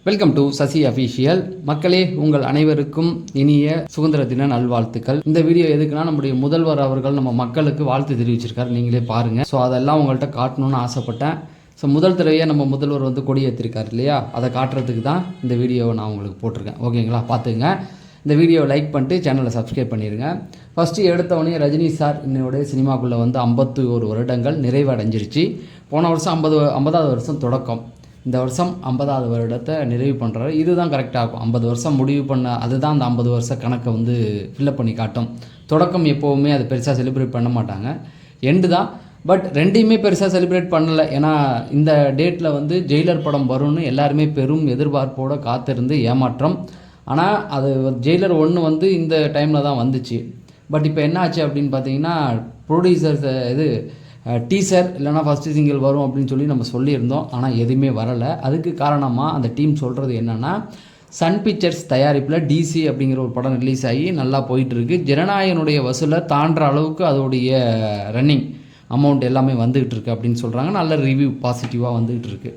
Welcome to Sasi official. மக்களே, உங்கள் அனைவருக்கும் இனிய சுதந்திர தின நல்வாழ்த்துக்கள். இந்த வீடியோ எதுக்குன்னா, நம்முடைய முதல்வர் அவர்கள் நம்ம மக்களுக்கு வாழ்த்து தெரிவிச்சிருக்காரு. நீங்களே பாருங்க. ஸோ அதெல்லாம் உங்கள்கிட்ட காட்டணும்னு ஆசைப்பட்டேன். ஸோ முதல் தடவையாக நம்ம முதல்வர் வந்து கொடி ஏற்றிருக்காரு இல்லையா, அதை காட்டுறதுக்கு தான் இந்த வீடியோவை நான் உங்களுக்கு போட்டிருக்கேன். ஓகேங்களா, பார்த்துங்க. இந்த வீடியோவை லைக் பண்ணிட்டு சேனலை சப்ஸ்கிரைப் பண்ணிடுங்க. ஃபஸ்ட்டு எடுத்தவொடனே ரஜினி சார் இன்னையோட சினிமாக்குள்ளே வந்து 51 வருடங்கள் நிறைவடைஞ்சிருச்சு. போன வருஷம் 50வது வருஷம் தொடக்கம். இந்த வருஷம் 50வது வருடத்தை நிறைவு பண்ணுறாரு. இதுதான் கரெக்டாக இருக்கும். 50 வருஷம் முடிவு பண்ண அதுதான் அந்த 50 வருஷ கணக்கை வந்து ஃபில்லப் பண்ணி காட்டும். தொடக்கம் எப்போவுமே அது பெருசாக செலிப்ரேட் பண்ண மாட்டாங்க, எண்டு தான். பட் ரெண்டையுமே பெருசாக செலிப்ரேட் பண்ணலை. ஏன்னா இந்த டேட்டில் வந்து ஜெயிலர் படம் வரும்னு எல்லாருமே பெரும் எதிர்பார்ப்போடு காத்திருந்து ஏமாற்றம். ஆனால் அது ஜெயிலர் 1 வந்து இந்த டைமில் தான் வந்துச்சு. பட் இப்போ என்ன ஆச்சு அப்படின்னு பார்த்தீங்கன்னா, ப்ரொடியூசர்ஸ் டீசர் இல்லைனா ஃபஸ்ட்டு சிங்கிள் வரும் அப்படின்னு சொல்லி நம்ம சொல்லியிருந்தோம். ஆனால் எதுவுமே வரலை. அதுக்கு காரணமாக அந்த டீம் சொல்கிறது என்னென்னா, சன் பிக்சர்ஸ் தயாரிப்பில் டிசி அப்படிங்கிற ஒரு படம் ரிலீஸ் ஆகி நல்லா போயிட்டுருக்கு. ஜனநாயகனுடைய வசூலை தாண்டுற அளவுக்கு அதோடைய ரன்னிங் அமௌண்ட் எல்லாமே வந்துக்கிட்டு இருக்குது அப்படின்னு சொல்கிறாங்க. நல்ல ரிவ்யூ பாசிட்டிவாக வந்துக்கிட்டு இருக்குது.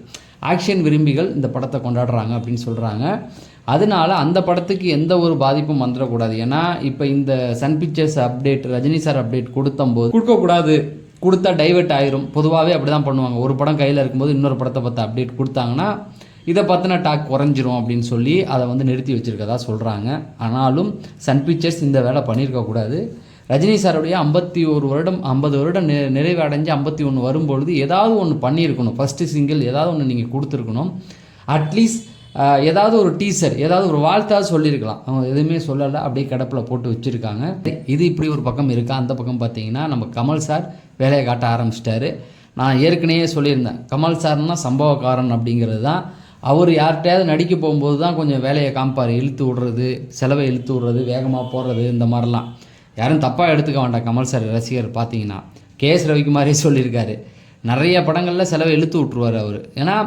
ஆக்ஷன் விரும்பிகள் இந்த படத்தை கொண்டாடுறாங்க அப்படின்னு சொல்கிறாங்க. அதனால அந்த படத்துக்கு எந்த ஒரு பாதிப்பும் வந்துடக்கூடாது. ஏன்னா இப்போ இந்த Sun Pictures update, Rajini sir update கொடுக்கக்கூடாது. கொடுத்தா டைவெர்ட் ஆயிரும். பொதுவாகவே அப்படி தான் பண்ணுவாங்க. ஒரு படம் கையில் இருக்கும்போது இன்னொரு படத்தை பார்த்து அப்டேட் கொடுத்தாங்கன்னா இதை பற்றின டாக் குறைஞ்சிரும் அப்படின்னு சொல்லி அதை வந்து நிறுத்தி வச்சுருக்கதா சொல்கிறாங்க. ஆனாலும் சன் பிக்சர்ஸ் இந்த வேலை பண்ணியிருக்கக்கூடாது. ரஜினி சாருடைய 50 வருடம் நிறைவு அடைஞ்சு 51 வரும்பொழுது ஏதாவது ஒன்று பண்ணியிருக்கணும். ஃபஸ்ட்டு சிங்கிள் ஏதாவது ஒன்று நீங்கள் கொடுத்துருக்கணும். அட்லீஸ்ட் ஏதாவது ஒரு டீசர், ஏதாவது ஒரு வாழ்த்தாவது சொல்லியிருக்கலாம். அவங்க எதுவுமே சொல்லலை, அப்படியே கிடப்பில் போட்டு வச்சுருக்காங்க. இது இப்படி ஒரு பக்கம் இருக்கா. அந்த பக்கம் பார்த்தீங்கன்னா, நம்ம கமல் சார் வேலையை காட்ட ஆரம்பிச்சிட்டாரு. நான் ஏற்கனவே சொல்லியிருந்தேன், கமல் சார்னா சம்பவக்காரன் அப்படிங்கிறது தான். அவர் யார்கிட்டையாவது நடிக்க போகும்போது தான் கொஞ்சம் வேலையை காமிப்பார். இழுத்து விடுறது, செலவை இழுத்து விடுறது, வேகமாக போடுறது, இந்த மாதிரிலாம். யாரும் தப்பாக எடுத்துக்க வேண்டாம். கமல் சார் ரசிகர் பார்த்தீங்கன்னா கேஎஸ் ரவிக்குமாரே சொல்லியிருக்காரு, நிறைய படங்களில் செலவை இழுத்து விட்ருவார் அவர். ஏன்னா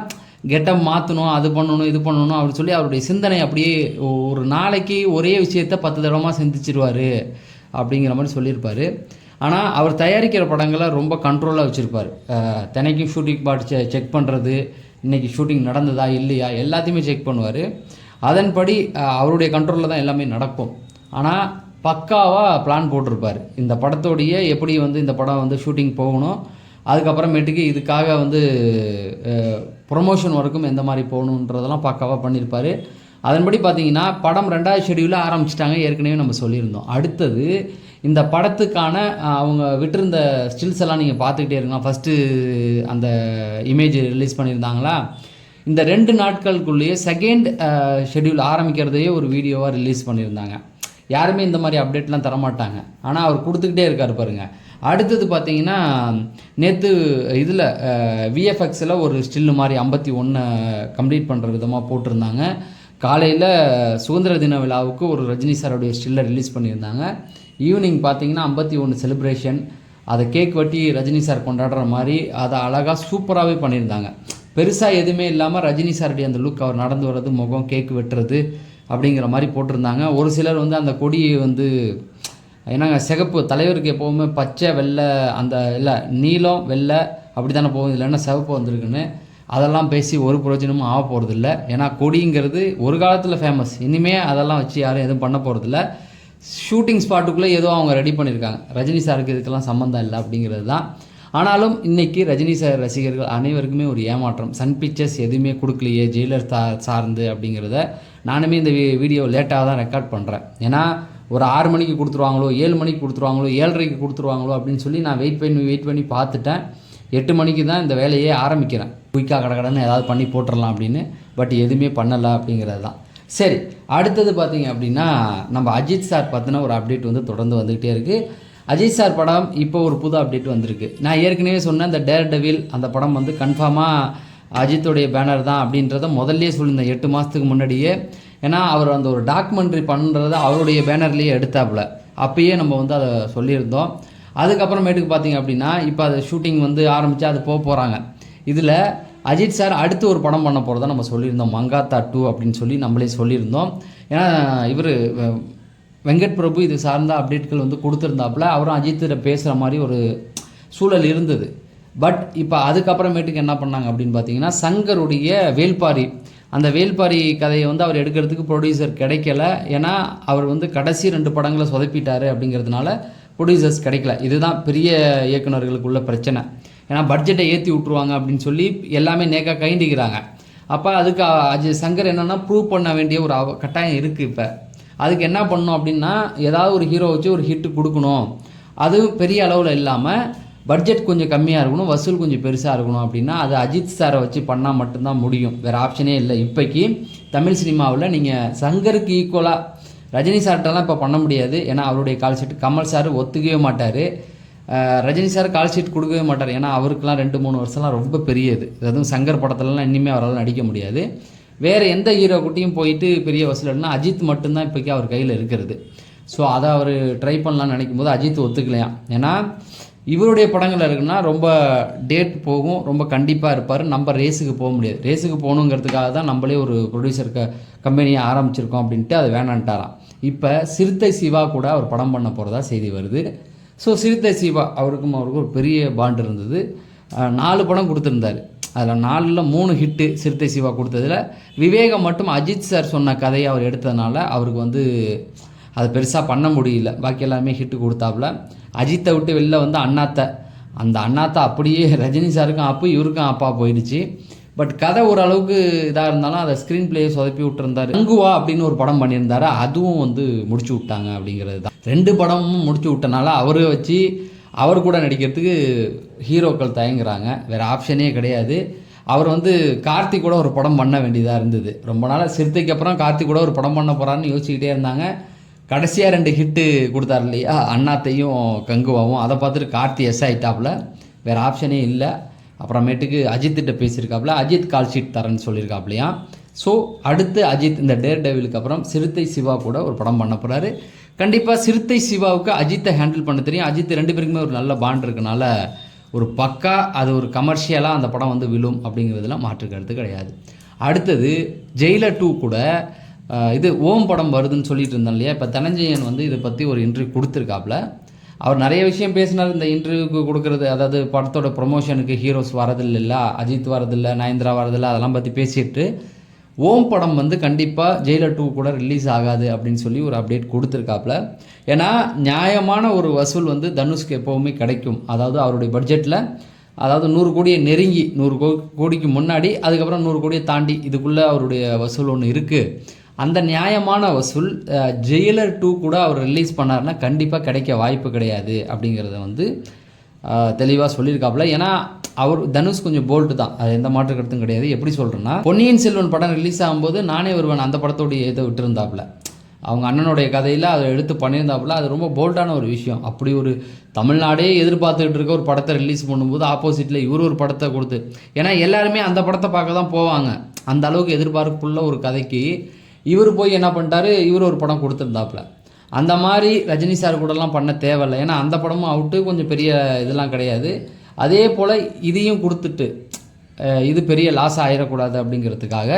கெட்டப் மாற்றணும், அது பண்ணணும், இது பண்ணணும் அப்படின்னு சொல்லி அவருடைய சிந்தனை அப்படியே ஒரு நாளைக்கு ஒரே விஷயத்தை 10 தடவைமாக சிந்திச்சிருவார் அப்படிங்கிற மாதிரி சொல்லியிருப்பார். ஆனால் அவர் தயாரிக்கிற படங்களை ரொம்ப கண்ட்ரோலாக வச்சுருப்பார். தினைக்கும் ஷூட்டிங் பார்ட் செக் பண்ணுறது, இன்றைக்கி ஷூட்டிங் நடந்ததா இல்லையா எல்லாத்தையுமே செக் பண்ணுவார். அதன்படி அவருடைய கண்ட்ரோலில் தான் எல்லாமே நடக்கும். ஆனால் பக்காவாக பிளான் போட்டிருப்பார். இந்த படத்தோடைய எப்படி வந்து இந்த படம் வந்து ஷூட்டிங் போகணும், அதுக்கப்புறமேட்டுக்கு இதுக்காக வந்து ப்ரொமோஷன் ஒர்க்கும் எந்த மாதிரி போகணுன்றதெல்லாம் பக்காவாக பண்ணியிருப்பார். அதன்படி பார்த்தீங்கன்னா படம் 2வது ஷெடியூலில் ஆரம்பிச்சிட்டாங்க. ஏற்கனவே நம்ம சொல்லியிருந்தோம். அடுத்தது இந்த படத்துக்கான அவங்க விட்டிருந்த ஸ்டில்ஸ் எல்லாம் நீங்கள் பார்த்துக்கிட்டே இருக்கலாம். ஃபஸ்ட்டு அந்த இமேஜ் ரிலீஸ் பண்ணியிருந்தாங்களா, இந்த 2 நாட்களுக்குள்ளேயே செகண்ட் ஷெடியூல் ஆரம்பிக்கிறதையே ஒரு வீடியோவாக ரிலீஸ் பண்ணியிருந்தாங்க. யாருமே இந்த மாதிரி அப்டேட்லாம் தரமாட்டாங்க. ஆனால் அவர் கொடுத்துக்கிட்டே இருக்கார் பாருங்கள். அடுத்தது பார்த்தீங்கன்னா, நேற்று இதில் விஎஃப்எக்ஸில் ஒரு ஸ்டில்லு மாதிரி 51 கம்ப்ளீட் பண்ணுற விதமாக போட்டிருந்தாங்க. காலையில் சுதந்திர தின விழாவுக்கு ஒரு ரஜினி சாரோடைய ஸ்டில்லை ரிலீஸ் பண்ணியிருந்தாங்க. ஈவினிங் பார்த்தீங்கன்னா 51 செலிப்ரேஷன், அதை கேக் வெட்டி ரஜினி சார் கொண்டாடுற மாதிரி அதை அழகாக சூப்பராகவே பண்ணியிருந்தாங்க. பெருசாக எதுவுமே இல்லாமல் ரஜினி சாருடைய அந்த லுக், அவர் நடந்து வர்றது, முகம், கேக் வெட்டுறது அப்படிங்கிற மாதிரி போட்டிருந்தாங்க. ஒரு சிலர் வந்து அந்த கொடியை வந்து ஏன்னாங்க சிகப்பு தலைவருக்கு எப்போவுமே பச்சை வெள்ளை அந்த இல்லை நீலம் வெள்ளை அப்படி தானே போகும், இல்லைன்னா சிவப்பு வந்திருக்குன்னு அதெல்லாம் பேசி ஒரு பிரயோஜனமும் ஆக போகிறதில்ல. ஏன்னா கொடிங்கிறது ஒரு காலத்தில் ஃபேமஸ். இனிமேல் அதெல்லாம் வச்சு யாரும் எதுவும் பண்ண போகிறதில்ல. ஷூட்டிங் ஸ்பாட்டுக்குள்ளே ஏதோ அவங்க ரெடி பண்ணியிருக்காங்க. ரஜினி சாருக்கு இதுக்கெல்லாம் சம்மந்தம் இல்லை அப்படிங்கிறது தான். ஆனாலும் இன்றைக்கி ரஜினி சார் ரசிகர்கள் அனைவருக்குமே ஒரு ஏமாற்றம். சன் பிக்சர்ஸ் எதுவுமே கொடுக்கலையே ஜெயிலர் சார்ந்து அப்படிங்கிறத நானுமே இந்த வீடியோ லேட்டாக தான் ரெக்கார்ட் பண்ணுறேன். ஏன்னா ஒரு 6 மணிக்கு கொடுத்துருவாங்களோ, 7 மணிக்கு கொடுத்துருவாங்களோ, 7:30க்கு கொடுத்துருவாங்களோ அப்படின்னு சொல்லி நான் வெயிட் பண்ணி பார்த்துட்டேன். 8 மணிக்கு தான் இந்த வேலையே ஆரம்பிக்கிறேன். குயிக்காக கடன்னு ஏதாவது பண்ணி போட்டுடலாம் அப்படின்னு. பட் எதுவுமே பண்ணலை அப்படிங்கிறது தான். சரி, அடுத்தது பார்த்தீங்க அப்படின்னா, நம்ம அஜித் சார் பார்த்தினா ஒரு அப்டேட் வந்து தொடர்ந்து வந்துக்கிட்டே இருக்குது. அஜித் சார் படம் இப்போ ஒரு புது அப்டேட் வந்திருக்கு. நான் ஏற்கனவே சொன்னேன், இந்த டேர் டெவில் அந்த படம் வந்து கன்ஃபார்மாக அஜித்துடைய பேனர் தான் அப்படின்றத முதல்லையே சொல்லியிருந்தேன் 8 மாதத்துக்கு முன்னாடியே. ஏன்னா அவர் அந்த ஒரு டாக்குமெண்ட்ரி பண்ணுறத அவருடைய பேனர்லேயே எடுத்தாப்புல. அப்பயே நம்ம வந்து அதை சொல்லியிருந்தோம். அதுக்கப்புறமேட்டுக்கு பார்த்தீங்க அப்படின்னா, இப்போ அது ஷூட்டிங் வந்து ஆரம்பித்தா அது போகிறாங்க. இதில் அஜித் சார் அடுத்து ஒரு படம் பண்ண போகிறதா நம்ம சொல்லியிருந்தோம், மங்காத்தா 2 அப்படின்னு சொல்லி நம்மளே சொல்லியிருந்தோம். ஏன்னா இவர் வெங்கட் பிரபு இது சார்ந்த அப்டேட்கள் வந்து கொடுத்துருந்தாப்புல. அவரும் அஜித்திட்ட பேசுகிற மாதிரி ஒரு சூழல் இருந்தது. பட் இப்போ அதுக்கப்புறமேட்டுக்கு என்ன பண்ணாங்க அப்படின்னு பார்த்தீங்கன்னா, சங்கருடைய வேல்பாரி அந்த வேல்பாரி கதையை வந்து அவர் எடுக்கிறதுக்கு ப்ரொடியூசர் கிடைக்கல. ஏன்னா அவர் வந்து கடைசி 2 படங்களை சொதப்பிட்டாரு அப்படிங்கிறதுனால ப்ரொடியூசர்ஸ் கிடைக்கல. இதுதான் பெரிய இயக்குநர்களுக்குள்ள பிரச்சனை. ஏன்னா பட்ஜெட்டை ஏற்றி விட்ருவாங்க அப்படின்னு சொல்லி எல்லாமே நேக்காக கைண்டிக்கிறாங்க. அப்போ அதுக்கு அஜய் சங்கர் என்னென்னா ப்ரூவ் பண்ண வேண்டிய ஒரு கட்டாயம் இருக்குது. இப்போ அதுக்கு என்ன பண்ணணும் அப்படின்னா, ஏதாவது ஒரு ஹீரோ வச்சு ஒரு ஹிட்டு கொடுக்கணும். அதுவும் பெரிய அளவில் இல்லாமல் பட்ஜெட் கொஞ்சம் கம்மியாக இருக்கணும், வசூல் கொஞ்சம் பெருசாக இருக்கணும். அப்படின்னா அது அஜித் சாரை வச்சு பண்ணால் மட்டும்தான் முடியும், வேறு ஆப்ஷனே இல்லை. இப்போக்கி தமிழ் சினிமாவில் நீங்கள் சங்கருக்கு ஈக்குவலாக ரஜினி சார்கிட்டலாம் இப்போ பண்ண முடியாது. ஏன்னா அவருடைய கால் ஷீட் கமல் சார் ஒத்துக்கவே மாட்டார், ரஜினி சார் கால் ஷீட் கொடுக்கவே மாட்டார். ஏன்னா அவருக்கெலாம் 2-3 வருஷம்லாம் ரொம்ப பெரியது. அதுவும் சங்கர் படத்துலலாம் இனிமேல் அவரால் நடிக்க முடியாது. வேறு எந்த ஹீரோ குட்டியும் போயிட்டு பெரிய வசூல்னா அஜித் மட்டும்தான் இப்போக்கி அவர் கையில் இருக்கிறது. ஸோ அதை அவர் ட்ரை பண்ணலான்னு நினைக்கும் போது அஜித் ஒத்துக்கலையாம். ஏன்னா இவருடைய படங்கள் இருக்குன்னா ரொம்ப டேட் போகும், ரொம்ப கண்டிப்பாக இருப்பார். நம்ம ரேஸுக்கு போக முடியாது. ரேஸுக்கு போகணுங்கிறதுக்காக தான் நம்மளே ஒரு ப்ரொடியூசர் கம்பெனியை ஆரம்பிச்சிருக்கோம் அப்படின்ட்டு அது வேணான்ட்டாராம். இப்போ சிறுத்தை சிவா கூட அவர் படம் பண்ண போகிறதா செய்தி வருது. ஸோ சிறுத்தை சிவா அவருக்கும் ஒரு பெரிய பாண்ட் இருந்தது. 4 படம் கொடுத்துருந்தார். அதில் 4ல் 3 ஹிட்டு சிறுத்தை சிவா கொடுத்ததில். விவேகம் மட்டும் அஜித் சார் சொன்ன கதையை அவர் எடுத்ததுனால அவருக்கு வந்து அது பெருசாக பண்ண முடியல. பாக்கி எல்லாமே ஹிட்டு கொடுத்தாப்புல. அஜித்தை விட்டு வெளில வந்து அண்ணாத்தை, அந்த அண்ணாத்தை அப்படியே ரஜினி சாருக்கும் அப்போ இவருக்கும் அப்பா போயிடுச்சு. பட் கதை ஓரளவுக்கு இதாக இருந்தாலும் அதை ஸ்க்ரீன் பிளேயை சொதப்பி விட்டுருந்தார். அங்குவா அப்படின்னு ஒரு படம் பண்ணியிருந்தாரு, அதுவும் வந்து முடிச்சு விட்டாங்க அப்படிங்கிறது தான். 2 படமும் முடிச்சு விட்டனால அவரை வச்சு அவர் கூட நடிக்கிறதுக்கு ஹீரோக்கள் தயங்குறாங்க, வேறு ஆப்ஷனே கிடையாது. அவர் வந்து கார்த்திக் கூட ஒரு படம் பண்ண வேண்டியதாக இருந்தது. ரொம்ப நாளாக சிறுத்தைக்கு அப்புறம் கார்த்திக் கூட ஒரு படம் பண்ண போகிறான்னு யோசிச்சுக்கிட்டே இருந்தாங்க. கடைசியாக 2 ஹிட்டு கொடுத்தாரு இல்லையா, அண்ணாத்தையும் கங்குவாவும். அதை பார்த்துட்டு கார்த்தி எஸ் ஆகிட்டாப்புல, வேறு ஆப்ஷனே இல்லை. அப்புறமேட்டுக்கு அஜித்திட்ட பேசியிருக்காப்புல, அஜித் கால் ஷீட் தரேன்னு சொல்லியிருக்காப்புலையா. ஸோ அடுத்து அஜித் இந்த டேர் டெவிலுக்கு அப்புறம் சிறுத்தை சிவா கூட ஒரு படம் பண்ண போகிறாரு. கண்டிப்பாக சிறுத்தை சிவாவுக்கு அஜித்தை ஹேண்டில் பண்ண தெரியும். அஜித் 2 பேருக்குமே ஒரு நல்ல பாண்ட் இருக்கனால ஒரு பக்கா அது ஒரு கமர்ஷியலாக அந்த படம் வந்து விழும் அப்படிங்கிறதுல மாற்று கருத்து கிடையாது. அடுத்தது ஜெயிலர் 2 கூட இது ஓம் படம் வருதுன்னு சொல்லிட்டு இருந்தோம் இல்லையா. இப்போ தனஞ்சயன் வந்து இதை பற்றி ஒரு இன்டர்வியூ கொடுத்துருக்காப்புல. அவர் நிறைய விஷயம் பேசினார் இந்த இன்டர்வியூக்கு கொடுக்குறது. அதாவது படத்தோட ப்ரொமோஷனுக்கு ஹீரோஸ் வரதில்லை, அஜித் வரதில்லை, நயன்தரா வரதில்லை, அதெல்லாம் பற்றி பேசிட்டு ஓம் படம் வந்து கண்டிப்பாக ஜெயிலர் 2 கூட ரிலீஸ் ஆகாது அப்படின்னு சொல்லி ஒரு அப்டேட் கொடுத்துருக்காப்புல. ஏன்னா நியாயமான ஒரு வசூல் வந்து தனுஷ்க்கு எப்போவுமே கிடைக்கும். அதாவது அவருடைய பட்ஜெட்டில், அதாவது 100 கோடியை நெருங்கி 100 கோடிக்கு முன்னாடி, அதுக்கப்புறம் 100 கோடியை தாண்டி இதுக்குள்ளே அவருடைய வசூல் ஒன்று இருக்குது. அந்த நியாயமான வசூல் ஜெயிலர் 2 கூட அவர் ரிலீஸ் பண்ணார்னா கண்டிப்பாக கிடைக்க வாய்ப்பு கிடையாது அப்படிங்கிறத வந்து தெளிவாக சொல்லியிருக்காப்புல. ஏன்னா அவர் தனுஷ் கொஞ்சம் போல்ட்டு தான், அது எந்த மாற்று கருத்தும் கிடையாது. எப்படி சொல்கிறேன்னா, பொன்னியின் செல்வன் படம் ரிலீஸ் ஆகும்போது நானே வருவேன் அந்த படத்தோடைய இதை விட்டுருந்தாப்புல. அவங்க அண்ணனுடைய கதையில் அதை எடுத்து பண்ணியிருந்தாப்புல. அது ரொம்ப போல்டான ஒரு விஷயம். அப்படி ஒரு தமிழ்நாடே எதிர்பார்த்துக்கிட்டு இருக்க ஒரு படத்தை ரிலீஸ் பண்ணும்போது ஆப்போசிட்டில் இவர் ஒரு படத்தை கொடுத்து, ஏன்னா எல்லாருமே அந்த படத்தை பார்க்க தான் போவாங்க. அந்த அளவுக்கு எதிர்பார்ப்புள்ள ஒரு கதைக்கு இவர் போய் என்ன பண்ணிட்டாரு, இவர் ஒரு படம் கொடுத்துருந்தாப்புல. அந்த மாதிரி ரஜினி சார் கூடலாம் பண்ண தேவையில்லை. ஏன்னா அந்த படமும் அவுட்டு, கொஞ்சம் பெரிய இதெல்லாம் கிடையாது. அதே போல் இதையும் கொடுத்துட்டு இது பெரிய லாஸ் ஆகிடக்கூடாது அப்படிங்கிறதுக்காக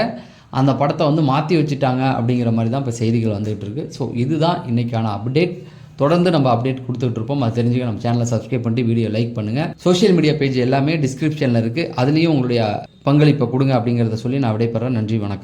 அந்த படத்தை வந்து மாற்றி வச்சுட்டாங்க அப்படிங்கிற மாதிரி தான் இப்போ செய்திகள் வந்துகிட்டு இருக்குது. ஸோ இதுதான் இன்றைக்கான அப்டேட். தொடர்ந்து நம்ம அப்டேட் கொடுத்துட்டு இருப்போம். அது தெரிஞ்சுக்க நம்ம சேனலை சப்ஸ்கிரைப் பண்ணிட்டு வீடியோ லைக் பண்ணுங்கள். சோஷியல் மீடியா பேஜ் எல்லாமே டிஸ்கிரிப்ஷனில் இருக்குது, அதுலேயும் உங்களுடைய பங்களிப்பை கொடுங்க அப்படிங்கிறத சொல்லி நான் விடைபெறேன். நன்றி, வணக்கம்.